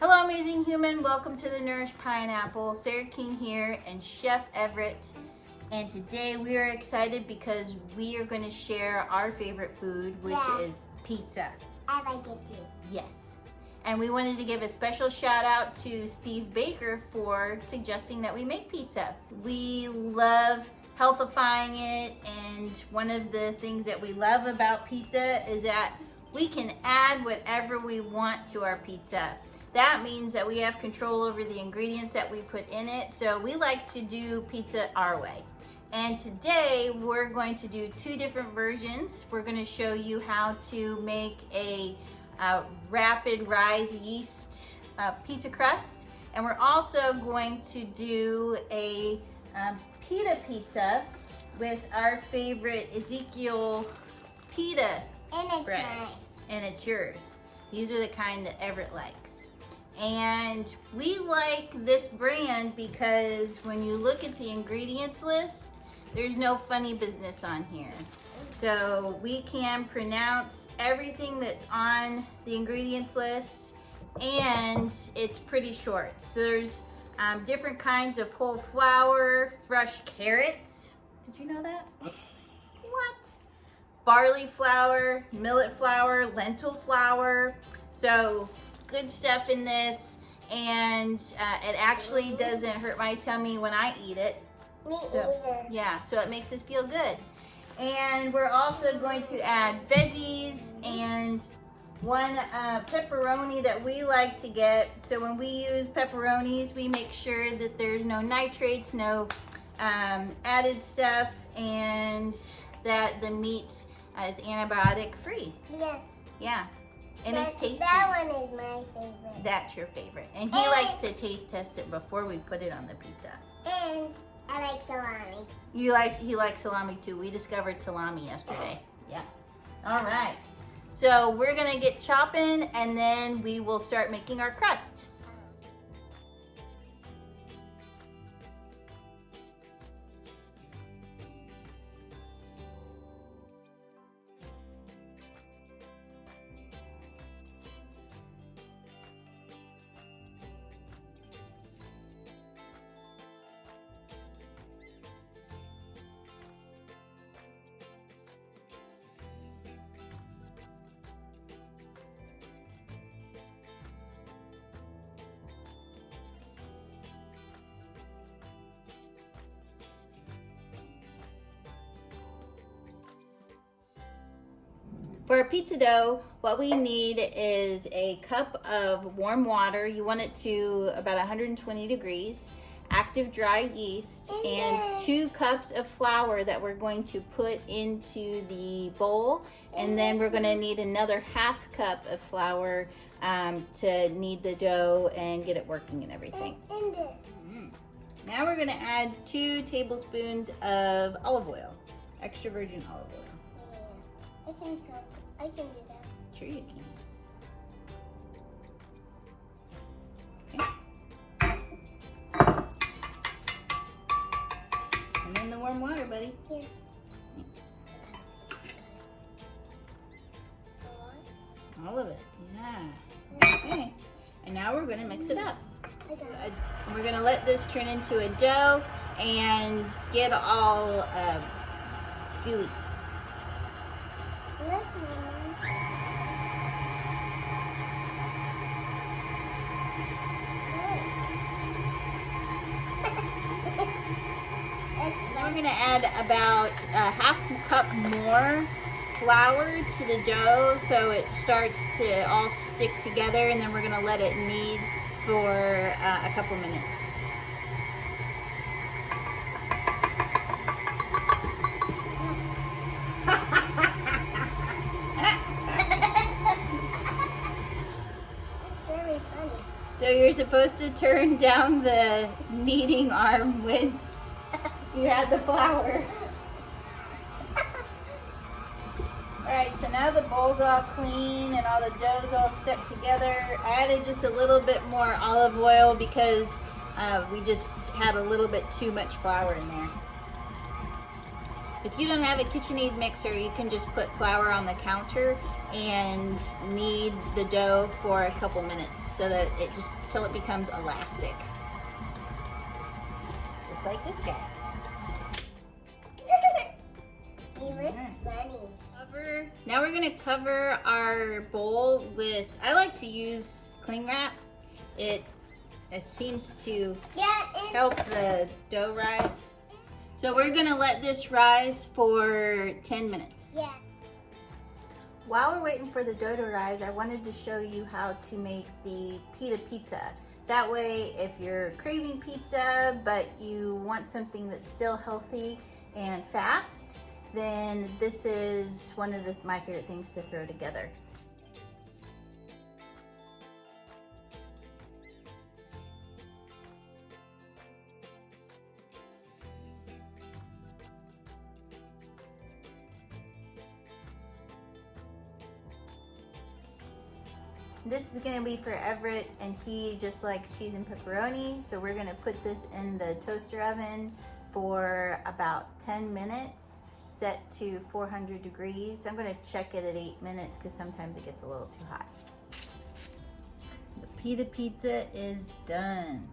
Hello, amazing human. Welcome to the Nourished Pineapple. Sarah King here and Chef Everett. And today we are excited because we are going to share our favorite food, which is pizza. I like it too. Yes. And we wanted to give a special shout out to Steve Baker for suggesting that we make pizza. We love healthifying it, and one of the things that we love about pizza is that we can add whatever we want to our pizza. That means that we have control over the ingredients that we put in it. So we like to do pizza our way. And today we're going to do two different versions. We're going to show you how to make a rapid rise yeast pizza crust. And we're also going to do a pita pizza with our favorite Ezekiel pita bread. Mine. And it's yours. These are the kind that Everett likes. And we like this brand because when you look at the ingredients list, there's no funny business on here. So we can pronounce everything that's on the ingredients list, and it's pretty short. So there's different kinds of whole flour, fresh carrots. Did you know that? What? Barley flour, millet flour, lentil flour. So good stuff in this, and it actually doesn't hurt my tummy when I eat it. Me either. Yeah, so it makes us feel good. And we're also going to add veggies and one pepperoni that we like to get. So when we use pepperonis, we make sure that there's no nitrates, no added stuff, and that the meat is antibiotic free. Yeah. Yeah. And it's tasty. That one is my favorite. That's your favorite. And he likes to taste test it before we put it on the pizza. And I like salami. He likes salami too. We discovered salami yesterday. Yeah. All right. So we're gonna get chopping, and then we will start making our crust. For our pizza dough, what we need is a cup of warm water. You want it to about 120 degrees, active dry yeast, and 2 cups of flour that we're going to put into the bowl. And then we're gonna need another half cup of flour to knead the dough and get it working and everything. And this. Now we're gonna add 2 tablespoons of olive oil, extra virgin olive oil. Yeah. I can do that. Sure you can. Okay. And then the warm water, buddy. Here. All of it, yeah. Okay. And now we're gonna mix it up. We're gonna let this turn into a dough and get all gooey. Look, Mama. Then we're gonna add about a half cup more flour to the dough so it starts to all stick together, and then we're gonna let it knead for a couple minutes. Very funny. So you're supposed to turn down the kneading arm when you add the flour. Alright, so now the bowl's all clean and all the dough's all stuck together. I added just a little bit more olive oil because we just had a little bit too much flour in there. If you don't have a KitchenAid mixer, you can just put flour on the counter and knead the dough for a couple minutes so that it just till it becomes elastic. Just like this guy. He looks funny. Now we're gonna cover our bowl with, I like to use cling wrap. It seems to help the dough rise. So we're gonna let this rise for 10 minutes. Yeah. While we're waiting for the dough to rise, I wanted to show you how to make the Pita Pizza. That way, if you're craving pizza, but you want something that's still healthy and fast, then this is one of my favorite things to throw together. This is gonna be for Everett, and he just likes cheese and pepperoni, so we're gonna put this in the toaster oven for about 10 minutes, set to 400 degrees. I'm gonna check it at 8 minutes because sometimes it gets a little too hot. The Pita Pizza is done.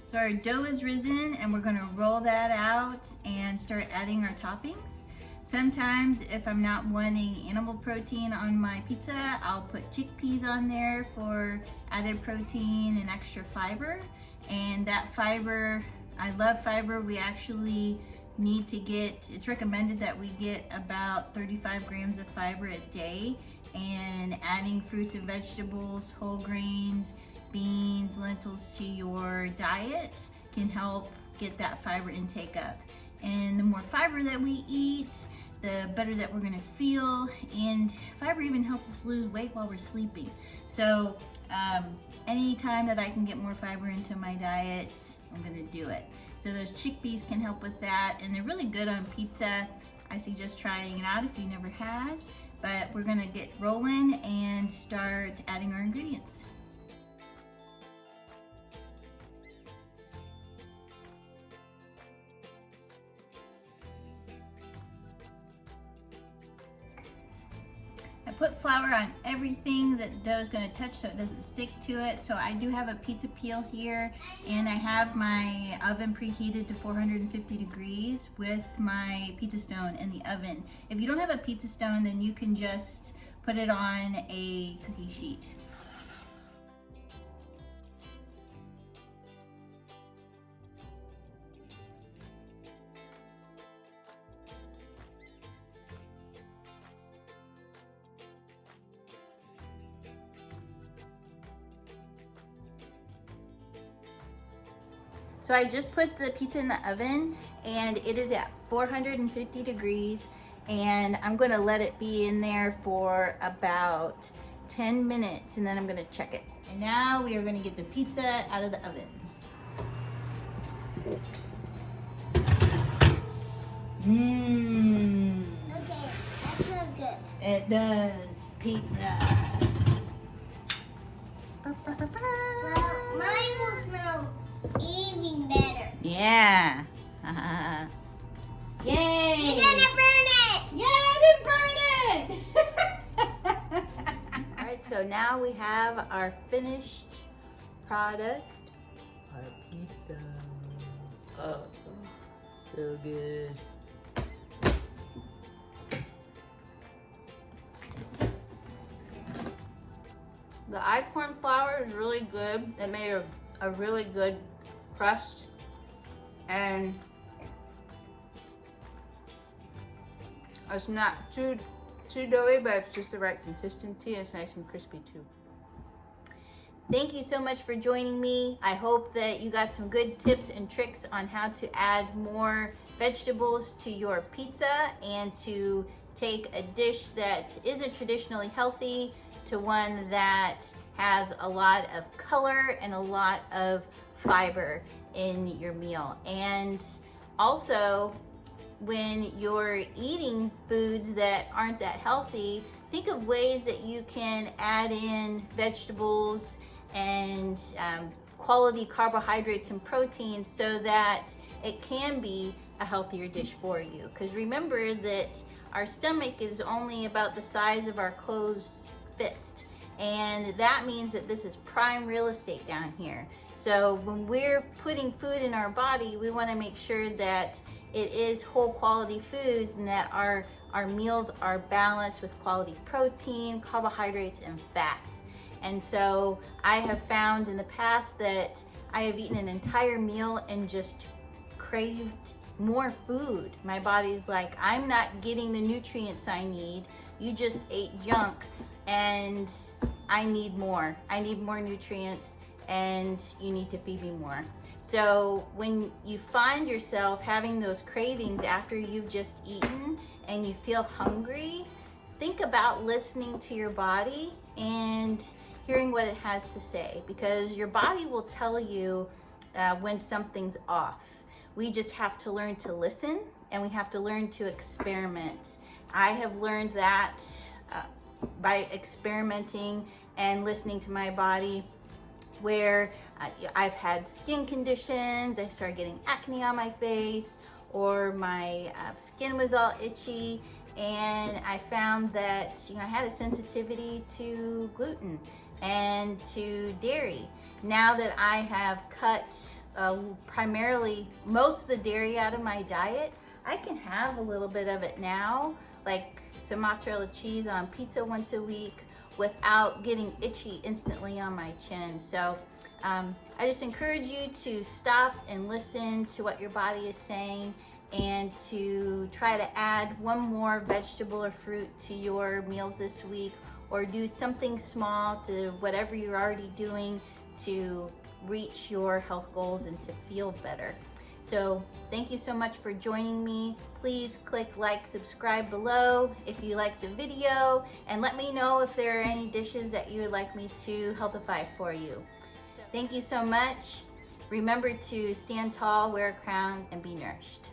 So our dough is risen, and we're gonna roll that out and start adding our toppings. Sometimes if I'm not wanting animal protein on my pizza, I'll put chickpeas on there for added protein and extra fiber. And that fiber, I love fiber. We actually need to get, it's recommended that we get about 35 grams of fiber a day, and adding fruits and vegetables, whole grains, beans, lentils to your diet can help get that fiber intake up. And the more fiber that we eat, the better that we're gonna feel. And fiber even helps us lose weight while we're sleeping. So anytime that I can get more fiber into my diet, I'm gonna do it. So those chickpeas can help with that, and they're really good on pizza. I suggest trying it out if you never had. But we're gonna get rolling and start adding our ingredients. I put flour on everything that the dough is going to touch so it doesn't stick to it. So I do have a pizza peel here, and I have my oven preheated to 450 degrees with my pizza stone in the oven. If you don't have a pizza stone, then you can just put it on a cookie sheet. So I just put the pizza in the oven, and it is at 450 degrees, and I'm gonna let it be in there for about 10 minutes, and then I'm gonna check it. And now we are gonna get the pizza out of the oven. Okay, that smells good. It does. Pizza. Well, mine will smell even better. Yeah. Yay! You didn't burn it! Yeah, I didn't burn it! Alright, so now we have our finished product. Our pizza. Oh, so good. The corn flour is really good. It made a really good crust, and it's not too doughy, but it's just the right consistency. It's nice and crispy too. Thank you so much for joining me. I hope that you got some good tips and tricks on how to add more vegetables to your pizza and to take a dish that isn't traditionally healthy to one that has a lot of color and a lot of fiber in your meal. And also, when you're eating foods that aren't that healthy, think of ways that you can add in vegetables and quality carbohydrates and proteins so that it can be a healthier dish for you. Because remember that our stomach is only about the size of our closed fist. And that means that this is prime real estate down here. So when we're putting food in our body, we want to make sure that it is whole quality foods and that our meals are balanced with quality protein, carbohydrates, and fats. And so I have found in the past that I have eaten an entire meal and just craved more food. My body's like, I'm not getting the nutrients I need. You just ate junk and I need more. I need more nutrients and you need to feed me more. So when you find yourself having those cravings after you've just eaten and you feel hungry, think about listening to your body and hearing what it has to say, because your body will tell you when something's off. We just have to learn to listen and we have to learn to experiment. I have learned that by experimenting and listening to my body, where I've had skin conditions, I started getting acne on my face, or my skin was all itchy, and I found that I had a sensitivity to gluten and to dairy. Now that I have cut primarily most of the dairy out of my diet, I can have a little bit of it now, like some mozzarella cheese on pizza once a week, without getting itchy instantly on my chin. So I just encourage you to stop and listen to what your body is saying and to try to add one more vegetable or fruit to your meals this week, or do something small to whatever you're already doing to reach your health goals and to feel better. So thank you so much for joining me. Please click like, subscribe below if you like the video, and let me know if there are any dishes that you would like me to healthify for you. Thank you so much. Remember to stand tall, wear a crown, and be nourished.